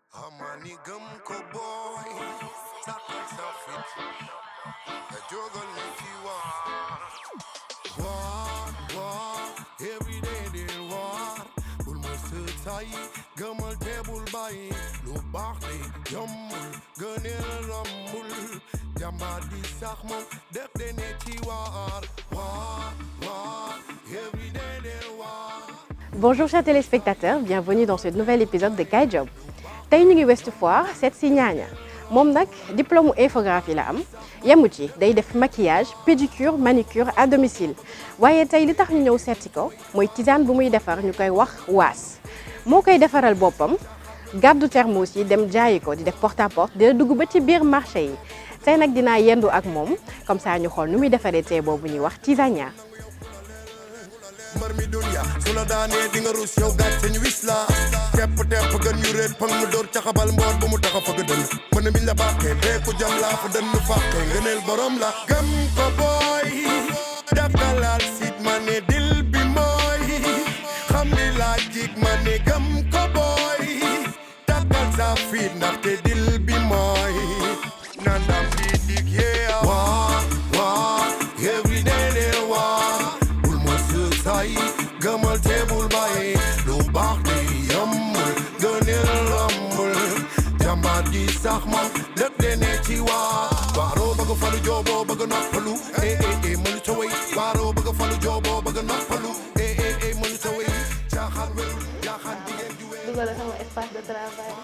Hamani gum ko boy, takal safit, a juggle if you war, every day they war. Bul musu tay, gamal tebul bay, lu baxte, yomul, gënel rambul, jamba di sax mom, def de ne ci war, every day they war. Bonjour chers téléspectateurs, bienvenue dans ce nouvel épisode de Kaay Job. Tey ñu ngi Ouest Foire seet si Ñaaña moom nag diplôme infographie la am yemu ci day def maquillage pédicure manucure à domicile waaye tey li tax ñu ñëw seet si ko mooy tisane bu muy defar ñu koy wax waas moo koy defaral boppam gàddu thermos yi dem jaayi ko di def porte à porte dina dugg ba ci biir marché yi tey nag dinaa yendu ak moom comme ça ñu xool nu muy defaree tey boobu ñuy wax tisania. Mbar mi dunya su la daanee di nga rus yow gàtt ñu wis la tepp tepp gën ñu réet pang mu door caxabal mboot ba mu taxa fëgg dënn mën miñ la bàkkee bee ku jam laa fa dënn fàkkee ngëneel borom la gëm ko booy def ka laal siit ma ne dil bi mooy xam ni laa jig ma ne gëm ko booy takkal sa fiit ndaxte dil bi mooy nandam di dig yeah waa every day they waa tay gamal tebul bay lu baax de yamul gënel rambul jàmbaar ji sax moom lépp de ne ci waaroo bëgg falu jooboo bëgg noppalu mënu ta way waaroo bëgg falu jooboo bëgg noppalu mënu ta way caaxaan wérul jaaxaan jigéen ju wér dugal sama espace de travail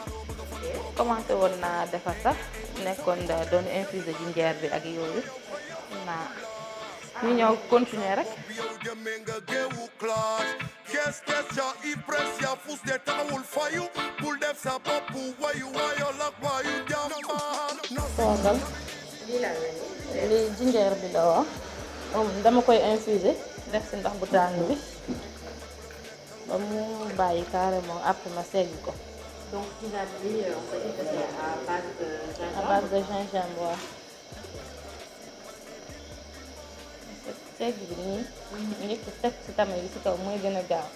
commencé woon naa defar sax nekkoon doon infusé jinjeer bi ak yooyu naa ñu ñëw continuer rek yow demee nga géewu classe kees ya i press ya fus de taxawul fayu bul def sa bopp wayu wayo lak wayu jàmbaar toogal li jinjeer bi la wax moom dama koy infusé def si ndox bu tàng bi ba mu bàyyi carrément après ma segg ko Donc tisane bi on peut dire que c'est à base de gingembre waaw segg bi nii njëkk teg ci tame bi ci kaw mooy gën a gaaw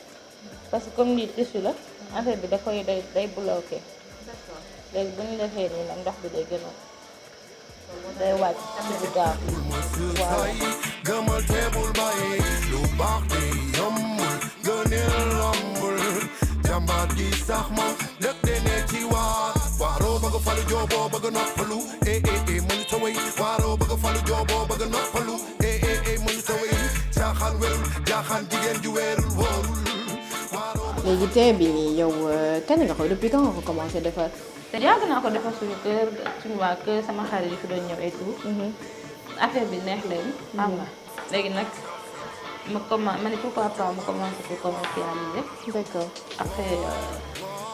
parce que comme lii tissu la affaire bi da koy day bloqué léegi bu ñu defee nii nag ndox bi day gën a day wàcc ci bu gaaw waaw gamal tebul bay lu baax de yomul gënel rambul jàmbaar ji sax moom lépp de ne ci waaroo bëgg falu jooboo bëgg noppalu mënu ta way waaroo bëgg falu jooboo bëgg noppalu mënu ta way caaxaan wérul jaaxaan jigéen ju wérul wóorul léegi tey bi nii yow kañ nga ko depuis quand nga ko commencé defar. te yàgg naa ko defar suñu kër suñu waa kër sama xarit yi fi doon ñëw et tout affaire bi neex leen xam nga léegi nag ma ne pourquoi pas ma commencé ko commercialiser D'accord. après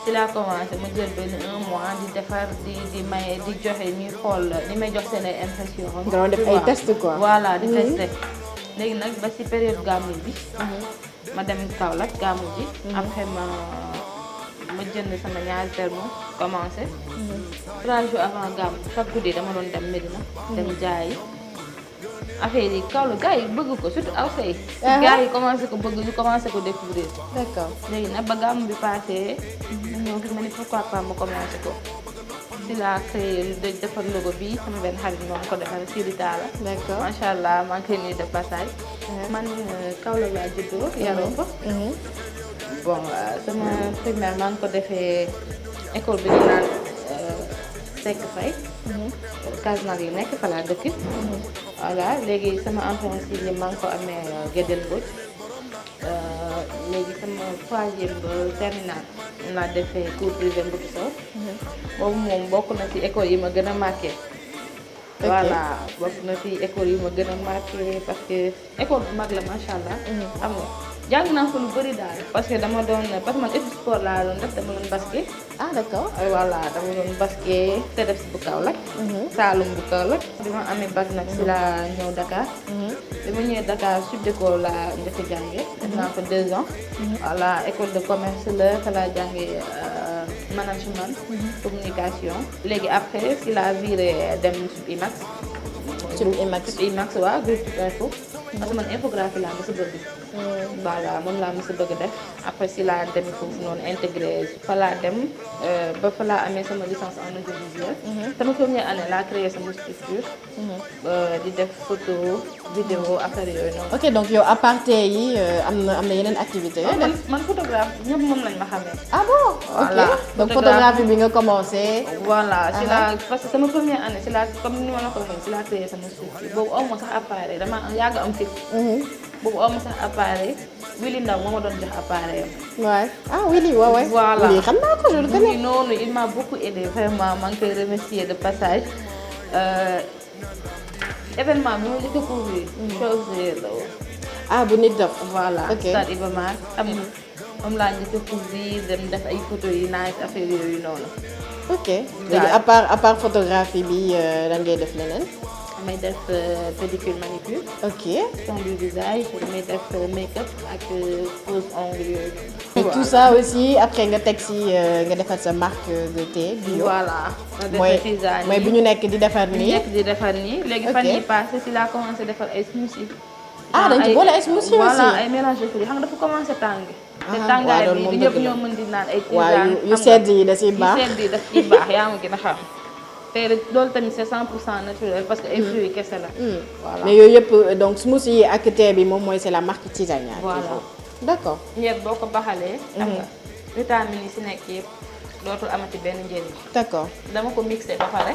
ci laa commencé ma jël benn 1 mois di defar di maye di joxe ñuy xool ni may jox seen ay impression nga doon def ay test quoi. voilà di testé léegi nag ba ci période gàmmu bi ma dem Kaolack gàmmu ji après ma jënd sama ñaari thermos commencé 3 jours avant gàmmu chaque guddi dama doon dem Médina dem jaayi affaire yi Kaolack gars yi bëgg ko surtout aw say gars yi commencé ko bëgg ñu commencé ko découvrir D'accord. léegi nag ba gàmmu bi passé mu ñëw fi ma ne pourquoi pas ma commencé ko si laa créé defar logo bi sama benn xarit moom ko defar Sidi Talla D'accord. macha allah maa ngi koy nuyu de passage man Kaolack laa juddoo yaroo fa bon sama primaire maa ngi ko defee école bi ñu naan Seck Faye Casamance yi nekk fa laa dëkk voilà léegi sama entrée sixième maa ngi ko amee Guédel Mbodj léegi sama troisième terminal laa defee cours privé Mboutou Sow boobu moom bokk na ci école yi ma gën a marqué voilà bokk na ci école yi ma gën a marqué parce que école bu mag la macha allah xam nga jàng naa fa lu bëri daal parce que dama doon parce que man étude sport laa doon def dama doon basket Ah d'accord. voilà dama doon basket te def si bu Kaolack Saalum bu Kaolack bi ma amee bac nag si laa ñëw Dakar bi ma ñëwee Dakar Subdeco laa njëkk a jànge def naa fa 2 ans voilà école de commerce la fa laa jànge management communication léegi après si la viré dem sub IMAX Sub IMAX. IMAX waaw groupe info parce que man infographie laa ba si bëgg voilà moom laa mos a bëgg a def après si laa dem foofu noonu intégré fa laa dem ba fa laa amee sama licence en audiovisuel. sama première année laa créé sama structure. di def photo vidéo affaire yooyu noonu. ok donc yow à part tey yi am na yeneen activités yooyu def. man photographe ñëpp moom lañ ma xamee. ah bon voilà ok donc photographie bi nga commencé. voilà si laa parce que sama première année si laa comme ni ma la ko waxee si laa créé sama structure boobu aw ma sax appareil dama yàgg am fit. boobu aw ma sax appareil Willy Ndaw moo ma doon jox appareil am. waay ah Willy waaw waay. voilà Willy xam naa ko je le connais. noonu il m'a beaucoup aidé vraiment maa ngi koy remercier de passage. événement bi ma njëkk a couvrir. chose la woon. ah bu nit dof. voilà ok stade Iba Mar xam nga moom laa njëkk a couvrir dem def ay photos yi nice affaire yooyu noonu. ok léegi à part photographie bi lan ngay def leneen. damay def pédicure manicure. ok soin du visage damay def make-up ak pose ongle yooyu. et tout ça aussi après nga teg si nga defar sa marque de thé bio. voilà. mooy bi ñu nekk di defar nii. léegi fan yii passé si laa commencé defar ay smoothie. ah dañ ci boole ay smoothie aussi. voilà ay mélange de fruits xam nga dafa commencé tàng. te tàngaay bi di ñëpp ñoo mën di naan ay tisane. waaw yu sedd yi da ciy baax yu sedd yi daf ciy baax yaa ma gën a xam. te loolu tamit c'est 100% naturel parce que ay fruits kese la. voilà mais yooyu yëpp donc smoothie yi ak thé bi moom mooy c'est la marque Tisania. voilà d'accord. ñebe boo ko baxalee. xam nga vitamines yi si nekk yëpp dootul amati benn njëriñ. d'accord dama ko mixé ba pare.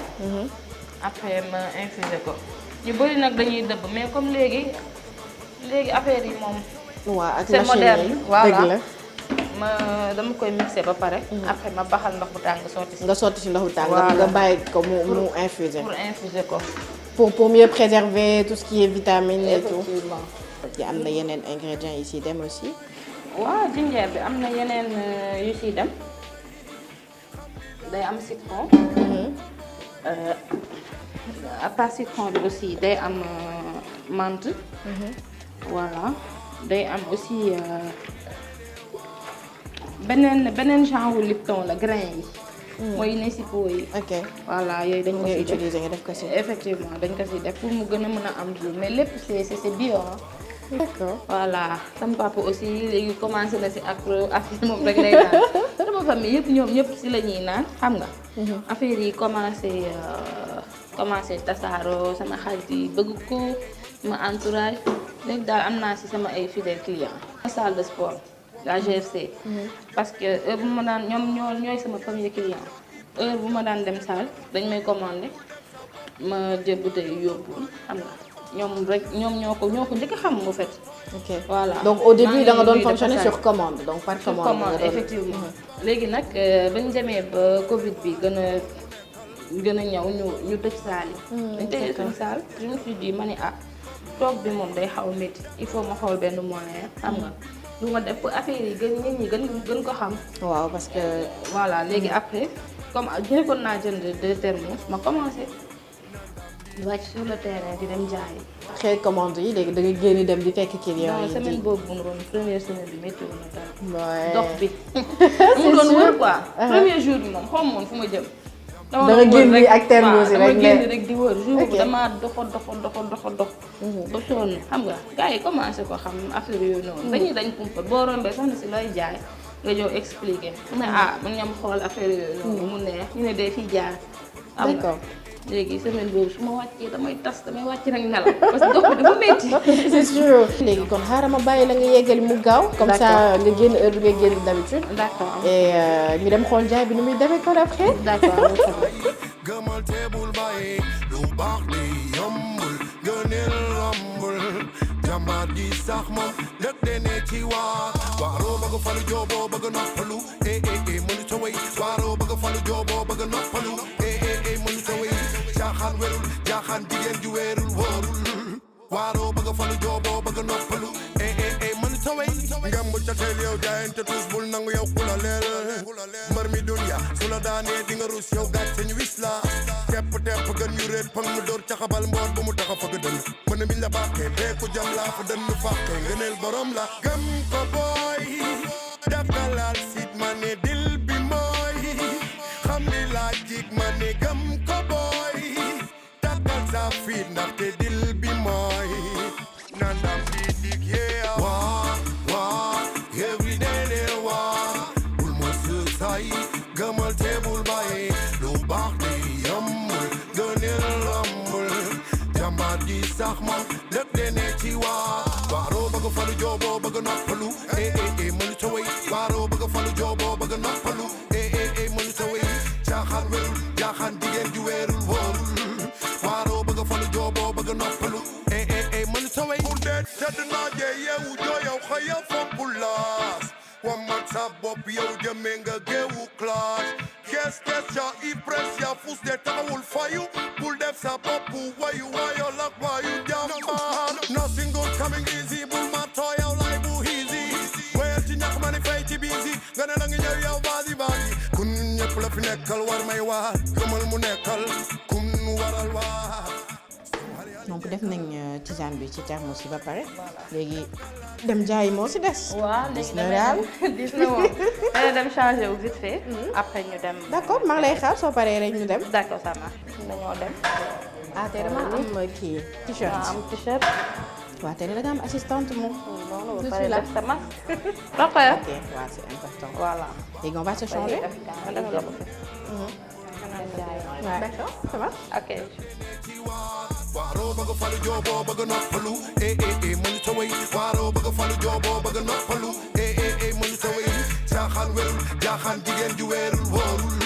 après ma infusé ko. ñu bëri nag dañuy dëbb mais comme léegi affaire yi moom. waaw ak c'est moderne machine yi voilà dëgg la. dama koy mixé ba pare. après ma baxal ndox bu tàng sotti si. nga sotti si ndox bu tàng. Voilà. nga bàyyi ko mu infuser. pour infuser ko. pour mieux préserver tout ce qui est vitamines et tout. effectivement. y am na yeneen ingrédients yi siy dem aussi. waaw jinjeer bi am na yeneen yu siy dem day am citron. à part citron bi aussi day am menthe. voilà day am aussi beneen genre wu Lipton la grain yi. mooy ne si pot yi. ok voilà yooyu dañ ko ngay siy def utiliser nga def ko si. effectivement dañ ko siy def pour mu gën a mën a am jour mais lépp c'est bio ah. d'accord. voilà sama papa aussi léegi commencé na si affaire moom rek lay naan sama famille yëpp ñoom ñëpp si la ñuy naan xam nga. affaire yi commencé tasaaroo sama xarit yi bëgg ko ma entourage léegi daal am naa si sama ay fidèles clients. salle de sport la GFC. parce que heure bu ma daan ñooy sama premier client heure bu ma daan dem salle dañ may commandé ma jël bouteille yóbbu xam nga. ñoom ñoo ko njëkk a xam en fait. ok voilà donc au début da nga doon fonctionner sur commande donc par sur commande. commande effectivement. léegi nag ba ñu demee ba Covid bi gën a ñëw ñu tëj saal yi. dañ tëjee suñu saal je me suis dit ma ni toog bi moom day xaw a métti il faut ma xool benn moyen xam nga lu ma def pour affaire yi nit ñi gën ko xam. waaw parce que. voilà léegi après comme jëkkoon naa jënd 2 thermos ma commencé. wàcc sur le terrain di dem jaay. xëy commande yi léegi da nga génn dem di fekk client yi. semaine boobu bu ñu première semaine bi météo na dara. Ouais. dox bi. mu C'est doon sûr. wër quoi. premier jour bi moom xaw ma woon fu ma jëm. da nga génn ak thermos yi rek dama génn rek di wër jour Ok. bi damaa dox. ba sonn xam nga gars yi commencé ko xam affaire yooyu noonu. dañ kumpa boo rombee sax na si looy jaay nga ñëw expliquer. mu ne man ñoom xool affaire yooyu noonu mu neex ñu ne day fi jaar. xam nga d'accord. léegi semaine boobu su ma wàccee damay wàcc rek nelaw parce que dox bi dafa métti. c'est sûr. léegi kon xaaral ma bàyyi la nga yeggali mu gaaw. comme ça nga génn heure bi nga génn d'habitude. d'accord et ñu dem xool jaay bi ni muy demee kon après. d'accord. gëmal teebul bàyyi lu baax li yombul gëneel rombul jàmbaar ji sax moom dëkk de ne ci waaroo bëgg falu jooboo bëgg noppalu mënu sa way waaroo bëgg falu jooboo bëgg noppalu mënu sa way jaaxaan werul jaaxaan jigéen ju weerul wóorul waaroo bëgg falu jooboo bëgg noppalu mënu sa way ngemb ca teel yow jaayante tuus bul nangu yow kula leel mbar mi dunya su la daanee di nga rus yow gàcce ñu wis la tepp gën ñu réet pang mu door caxabal mboot bu mu taxa fëgg dënn mën miñ la bàkkee bee ko jam laa fa dënn fàkkee ngëneel borom la gëm ko booy dakalal sit ma ne dil bi mooy xam li laa jig ma ne gëm ko booy dakal sa fiit ndaxte dil bi mooy nandam di dig yeah war every day they war bul ma say gëmal te bul bàyyi lu baax de yambul gënal lambul jàmbaar ji sax man dëkk de ne ci waaroo bëgg falu jooboo bëgg noppalu mënu ta way waaroo bëgg falu jooboo bëgg noppalu mënu ta way caaxaan wérul jaaxaan jigéen ju wérul wóorul waaroo bëgg falu jooboo bëgg noppalu mënu ta way bu dee tëdd naaje yeewu jooyow xëya fompu laas wamat sa bopp yow jëmee nga géewu classe kes ca ipres ya fus de taxawul fayu bul def sa bopp wayu wayo lak wayu jàmbaar nothing good coming easy bul ma tooyaw lay bu easy wéyal ci ñax ma ni fay ci biisi nga ne la ngi ñëw yow baasi kun ñëpp la fi nekkal war may waar gëmal mu nekkal kun waral waar donc def nañ tisane bi ci thermos ba pare léegi dem jaayi moo si des. waaw léegi na daal dis na moom dana dem changer wu vite fait. après ñu dem. d'accord maa ngi lay xaar soo paree rek ñu dem. d'accord ça marche dañoo dem. ah tey dama am kii t-shirt. am t-shirt. waaw tey da nga am assistante moom. non ba pare def sa masque. ok waaw c'est important. voilà. léegi on va se changer. D'accord, ça va. ok. waaroo bëgg falu jooboo bëgg noppalu mënu ta way waaroo bëgg falu jooboo bëgg noppalu mënu ta way caaxaan wérul jaaxaan jigéen ju wérul wóorul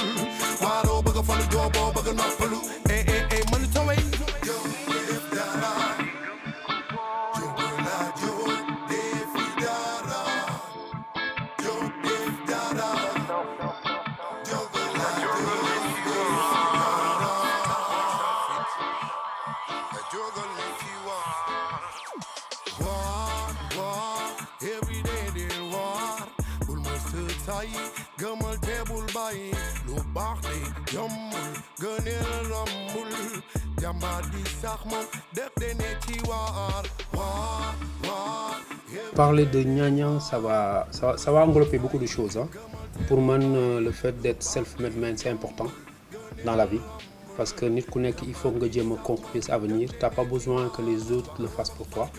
waaroo bëgg falu jooboo bëgg noppalu mënu ta way gëmal te bul bàyyi lu baax de yombul gënal lambul jàmbaar di sax moom dëkk de ne ci waar. Parler de Nyanya, ça va englober beaucoup de choses. Hein. Pour moi, le fait d'être self-made man, c'est important dans la vie. Parce que il faut que Dieu me construise à venir. Tu n'as pas besoin que les autres le fassent pour toi.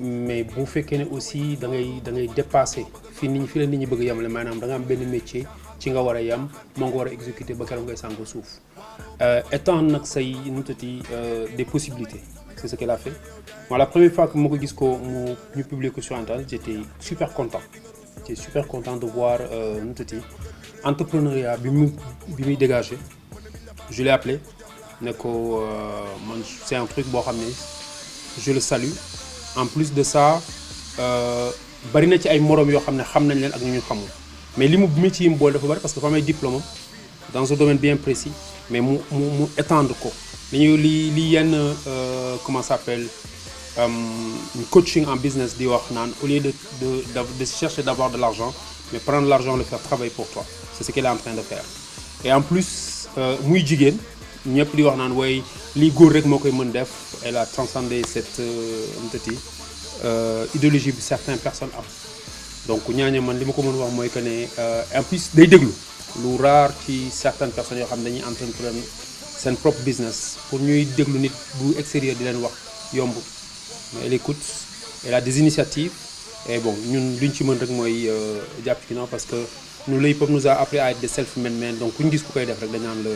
Mais bu fekkee ne aussi da ngay dépasser fi la nit ñi bëgg yamale maanaam da nga am benn métier ci nga war a yam moo nga war a exécuter ba keroog ngay sàngo suuf étant nag say des possibilités c'est ce qu'elle a fait. Moi la première fois que ma ko gis ko ñu publier ko sur Internet j'étais super content de voir entrepreneuriat bi muy dégager. Je l'ai appelé ne ko man c'est un truc boo xam ne je le salue. En plus de ça bari na ci ay morom yoo xam ne xam nañ leen ak ñu xamul mais li mu métier yi mu boole dafa bari parce que dafa am ay diplôme dans un domaine bien précis mais mu étendre ko li yenn comment ça s'appelle coaching en business di wax naan au lieu de chercher d'avoir de l'argent mais prendre l'argent le faire travailler pour toi c'est ce qu'elle est en train de faire et en plus muy jigéen ñëpp di wax naan way lii góor rek moo koy mën def elle a transcendé cette idéologie bi certaines personnes am donc ñaaña man li ma ko mën wax mooy que ne en plus day déglu lu rare ci certaines personnes yoo xam ne dañuy entreprendre seen propre business pour ñuy déglu nit bu extérieur di leen wax yomb mais elle écoute elle a des initiatives et bon ñun luñ ci mën rek mooy jàpp ci ginnaaw parce que nous le hip-hop nous a appris à être des self-made men donc ku ñu gis ku koy def rek dañ naan la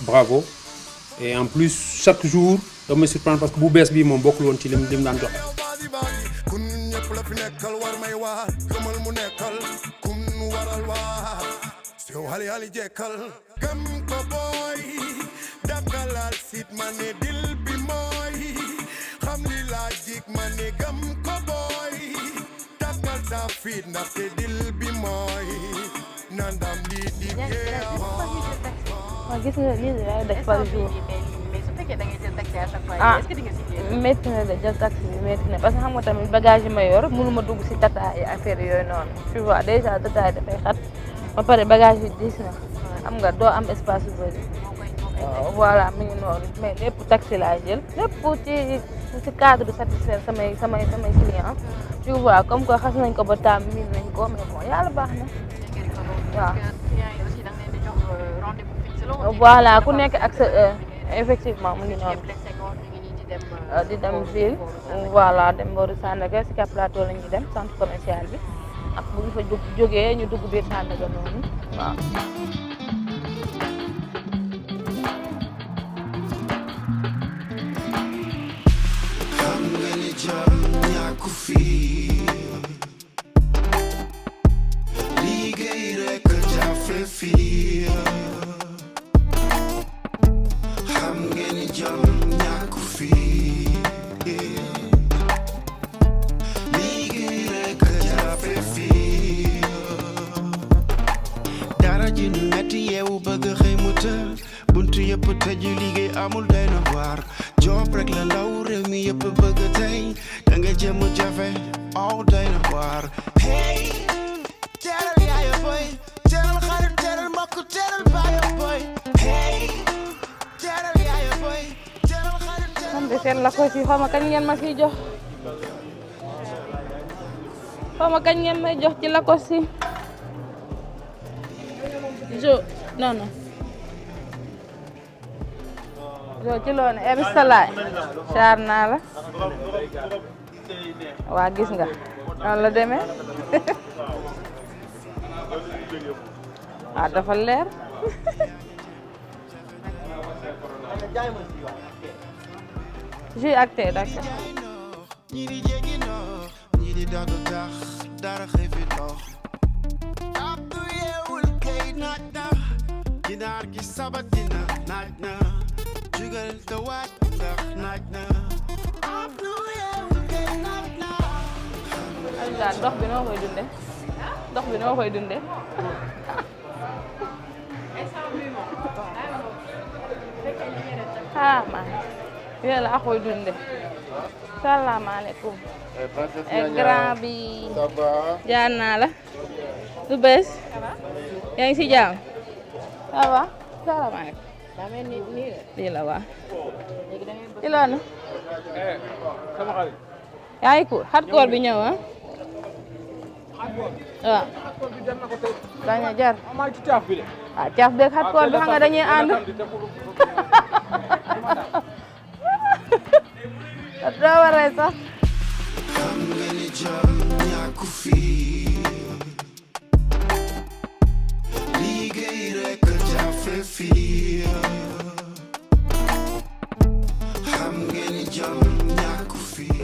bravo et en plus chaque jour dama surprendre parce que bu bees bii moom bokkul woon ci lim daan joxe. kun ñëpp la fi nekkal war may waar gëmal mu nekkal kun waral waar sew hali jekkal gëm ko booy dakalal sit ma ne dil bi mooy xam li laa jik ma ne gëm ko booy dakal sa fit ndaxte dil bi mooy nandam li di waaw gis nga lii daal def par jour. mais su fekkee da ngay jël taxi à chaque fois. ah est-ce que di nga si métti na de jël taxi bi métti na parce que xam nga tamit bagage yi ma yor mënuma dugg si tata yi affaire yooyu noonu tu vois déjà tata yi dafay xat ba pare bagage yi diis na xam nga doo am espace yu bëri. voilà mi ngi noonu mais lépp taxi laa jël lépp ci cadre de satisfaire samay clients tu vois comme que xas nañ ko ba taam miin nañ ko mais bon yàlla baax na waaw. voilà ku nekk ak sa heure effectivement mu ngi noonu. di dem ville voilà dem booru Sandaga Sicap Plateau la ñuy dem centre commercial bi ak bu ñu fa jógee ñu dugg biir Sandaga noonu waaw. xam nga ni jom ñàkku fii liggéey rek jafe fii xam nga ni jom ñàkku fii liggéey rek jafe fii dara ji nu metti yeewu bëgg xëy mu të buntu yëpp tëju liggéey amul doy na waar job rek la ndaw réew mi yëpp bëgg tey da nga jëm jafe aw doy na waar hey teral yaaya boy teral xarit teral mbokk teral baaya boy hey teral yaaya boy teral xarit teral man de seen la ko si xaw ma kañ ngeen ma siy jox xaw ma kañ ngeen may jox ci la ko si jo non non jo ci loolu ne ebistalaay char naa la waa gis nga noonu la demee dafa leer jus ak thé d'accord ñi di jéggi ndox ñi di dox du tax dara xëy fi dox abdu yeewul kay naaj na ginaar gi sabat dina naaj na jugal te waaj ndax naaj na abdu yeewul kay naaj na Alisa ndox bi noo koy dunde ndox bi noo koy dunde man yooyu la koy dunde salaamaaleykum grand bi jaar naa la lu bees yaa ngi si jàmm ça va salaamaaleykum lii la waa ci loolu yaa ngi cool hardcore bi ñëw waaw dañ a jar caaf beeg hardcore bi xam nga dañuy ànd doo waree sax xam nga ni jom ñàkku fii liggéey rek jafe fii xam nga ni jom ñàkku fii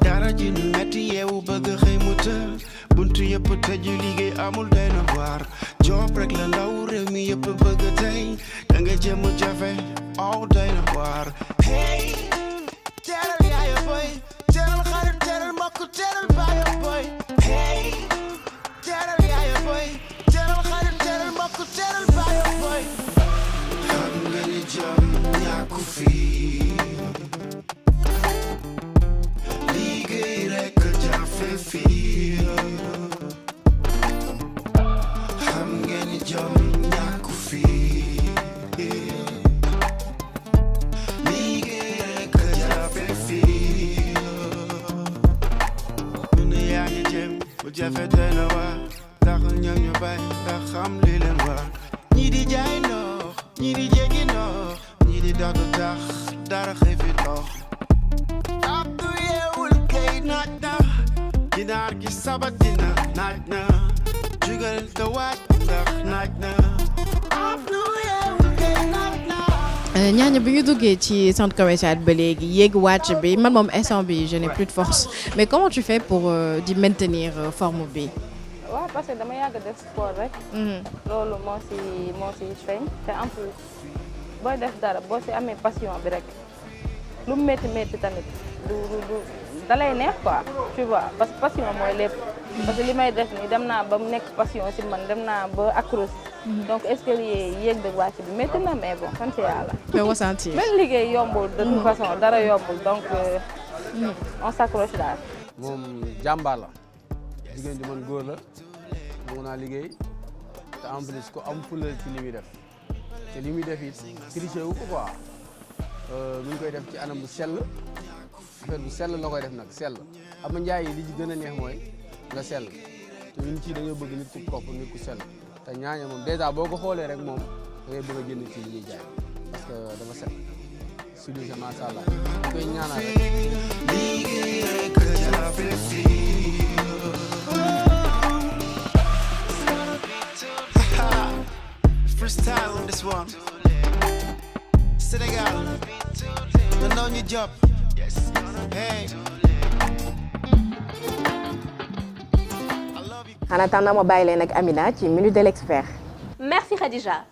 dara ji nu metti yeewu bëgg xëy mu të buntu yëpp tëju liggéey amul doy na waar job rek la ndaw réew mi yëpp bëgg tey da nga jëm jafe aw doy na waar hey teral yaaya boy teral xarit teral mbokk teral baaya boy hey teral yaaya boy teral xarit teral mbokk teral baaya boy xam nga ni jom ñàkku fii liggéey rek jafe fii xam nga ni jom ñàkku fii liggéey rek jafe fii ñu ne yaa ngi jëm bu jafe doy na waar taxul ñoom ñu bay ndax xam li leen war ñi di jaay ndox ñi di jéggi ndox ñi di dox du tax dara xëy fi dox abdu yeewul kay naaj na ginaar gi sabat dina naaj na jugal te waaj ndax naaj na abdu yeewul kay naaj na ñaaña bi ñu duggee ci centre commercial ba léegi yéeg wàcc bi man moom instant bi je n'ai plus de force mais comment tu fais pour di maintenir forme bi waaw parce que dama yàgg def sport rek loolu moo si feeñ te en plus booy def dara boo si amee passion bi rek lu mu métti métti tamit du dalay neex quoi tu vois parce que passion mooy lépp parce que li may def nii dem naa ba mu nekk passion si man dem naa ba accro donc escalier yéeg de wàcc bi métti na mais bon sant yàlla. nga ressentir benn liggéey yombul de toute façon dara yombul donc on s'accroche daal. moom jàmbaar la jigéen ju mën góor la mën naa liggéey te en plus ko am fulla ci li muy def te li muy def it triché wu ko quoi mi ngi koy def ci anam bu sell affaire bu sell la koy def nag sell xam nga njaay yi li ci gën a neex mooy nga sell te ñun ci dañoo bëgg nit ku propre nit ku sell te ñaaña moom dèjà boo ko xoolee rek moom da ngay bëgg a jënd ci li ñuy jaay parce que dafa set civilisé macha allah ñu koy ñaanal Freestyle on this one. Sénégal, the know your job. Hey. En attendant ma bàyyi leen ak Amina ci minute de l'expert. Merci Khadija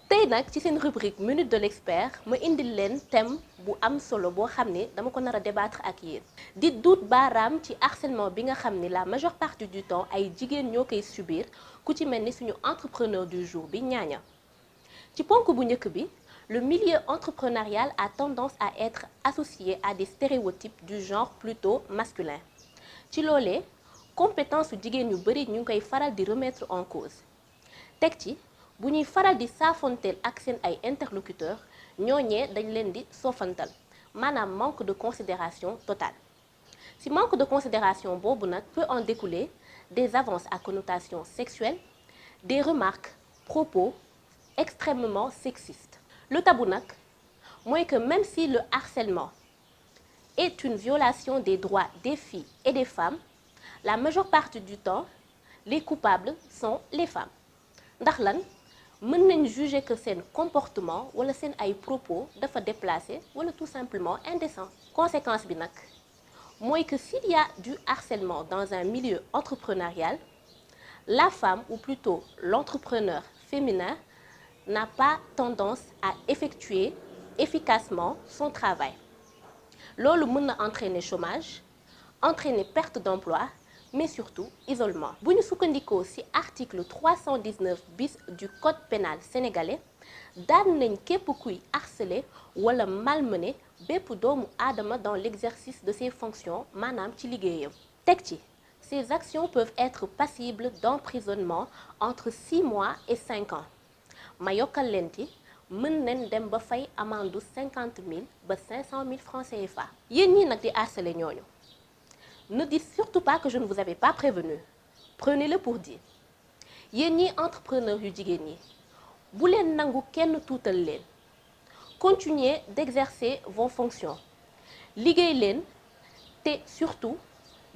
tey nag ci seen rubrique minute de l'expert ma indil leen thème bu am solo boo xam ne dama ko nar a débattre ak yéen di duut baaraam ci harcèlement bi nga xam ni la majeure partie du temps ay jigéen ñoo koy subir ku ci mel ni suñu entrepreneur du jour bi ñaaña ci ponk bu njëkk bi le milieu entrepreneurial a tendance à être associé à des stéréotypes du genre plutôt masculin ci loolee compétence su jigéen yu bari ñu ngi koy faral di remettre en cause teg ci bu ñuy faral di saafonteel ak seen ay interlocuteurs ñooñee dañ leen di soofantal maanaam manque de considération totale si manque de considération boobu nag peut en découler des avances à connotation sexuelle des remarques propos extrêmement sexistes le tabou nag mooy que même si le harcèlement est une violation des droits des filles et des femmes la majeure partie du temps les coupables sont les femmes ndax lan mën nañ juger que seen comportement wala seen ay propos dafa déplacé wala tout simplement indécent conséquence bi nag mooy que s'il y a du harcèlement dans un milieu entrepreneurial la femme ou plutôt l'entrepreneur féminin n'a pas tendance à effectuer efficacement son travail loolu mën na entraîner chômage entraîner perte d'emploi mais surtout isolement bu ñu sukkandikoo ci article 319 bis du code pénal sénégalais daan nañ képp kuy harceler wala malmener bépp doomu aadama dans l'exercice de ses fonctions maanaam ci liggéeyam teg ci ces actions peuvent être passibles d'emprisonnement entre 6 mois et 5 ans ma yokkal leen ci mën nañ dem ba fay amende 50 000 ba 500 000 francs CFA yéen ñii nag di harceler ñooñu ne dites surtout pas que je ne vous avais pas prévenu prenez-le pour dit yéen ñi entrepreneur yu jigéen ñi bu leen nangu kenn tuutal leen continuez d'exercer vos fonctions liggéey leen te surtout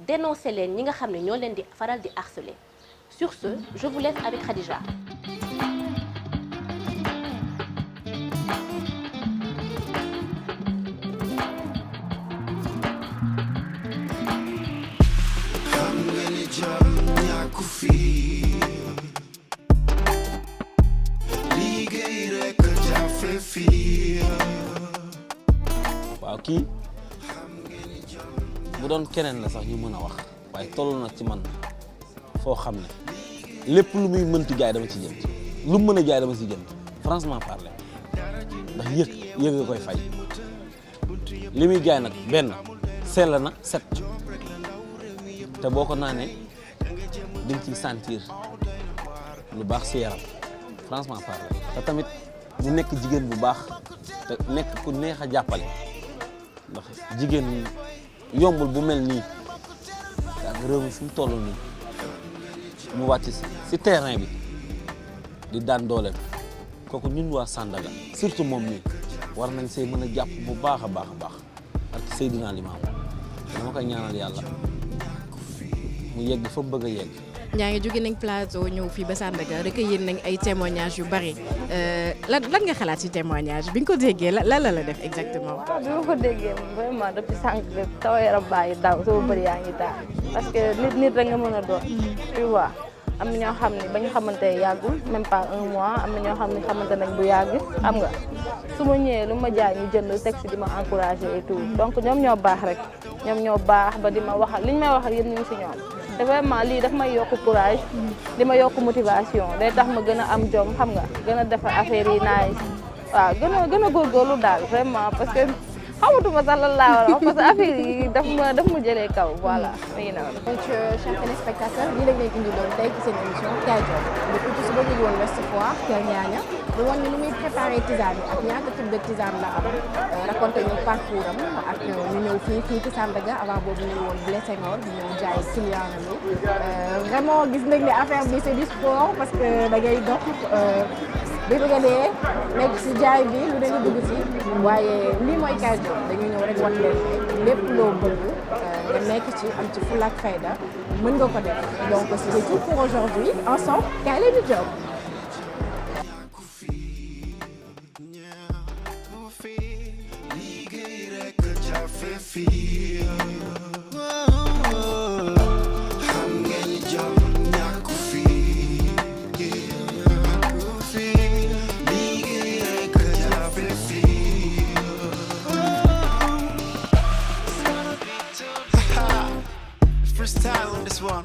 dénoncez leen ñi nga xam ne ñoo leen di faral di harceler sur ce je vous laisse avec Khadija. waaw kii bu doon keneen la sax ñu mën a wax waaye toll na ci man foo xam ne lépp lu muy mënti jaay dama ci jënd lu mu mën a jaay dama ci jënd franchement parler ndax yëg nga koy fay li muy jaay nag benn sell na set te boo ko naanee di nga ciy sentir lu baax ci yaram franchement parler te tamit mu nekk jigéen bu baax te nekk ku neex a jàppale ndax jigéen yombul bu mel nii ak réew mi fi mu toll nii mu wàcc ci terrain bi di daan dooleem kooku ñun waa Sandaga surtout moom nii war nañ see mën a jàpp bu baax a baax a baax ak Seydina Limaamu dama koy ñaanal yàlla mu yegg fa bëgg a yegg. ñaa ngi jóge nañ plateau ñëw fii ba Sandaga recueillir nañ ay témoignages yu bari lan nga xalaat ci témoignage bi nga ko déggee lan la def exactement. waaw bi ma ko déggee vraiment depuis sànq taw yaram bàyyi daw sama bëri yaa ngi daal parce que nit rek nga mën a doon. tu vois am na ñoo xam ne ba ñu xamante yàggul même pas 1 mois am na ñoo xam ne xamante nañ bu yàgg xam nga su ma ñëwee lu ma jaay ñu jënd texte di ma encourager et tout donc ñoom ñoo baax rek ñoom ñoo baax ba di ma waxal li ñu may waxal yëpp ñu ngi si ñoom. te vraiment lii daf may yokk courage di ma yokk motivation day tax ma gën a am jom xam nga gën a defar affaire yi nice waaw gën a góorgóorlu daal vraiment parce que xamatuma sax lan laa war a wax parce que affaire yi daf ma jëlee kaw voilà mi ngi noonu. donc chers téléspectateurs lii lañ leen indi doon tey ci seen émission Kaay Job depuis tout suba ñu ngi woon Ouest Foire Kër Ñaaña ñu wan ni muy préparé tisane yi ak ñaata type de tisane la am raconté ñu parcours am ak ñu ñëw fii ci Sandaga avant boobu ñu ngi woon Blaise Senghor di ñëw jaay client am yi vraiment gis nañ ne affaire bi c'est du sport parce que da ngay dox bi bëgg a dee nekk ci jaay bi lu ne nga dugg ci waaye lii mooy Kaay Job dañuy ñëw rek wan leen lépp loo bëgg nga nekk ci am ci fulla ak fayda mën nga ko def donc c'est tout pour aujourd'hui ensemble kaay leen ñu job. Freestyle on this one.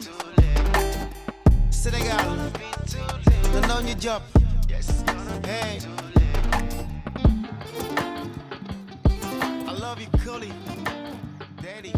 Senegal, you know your job. Hey, I love you, Cully, Daddy.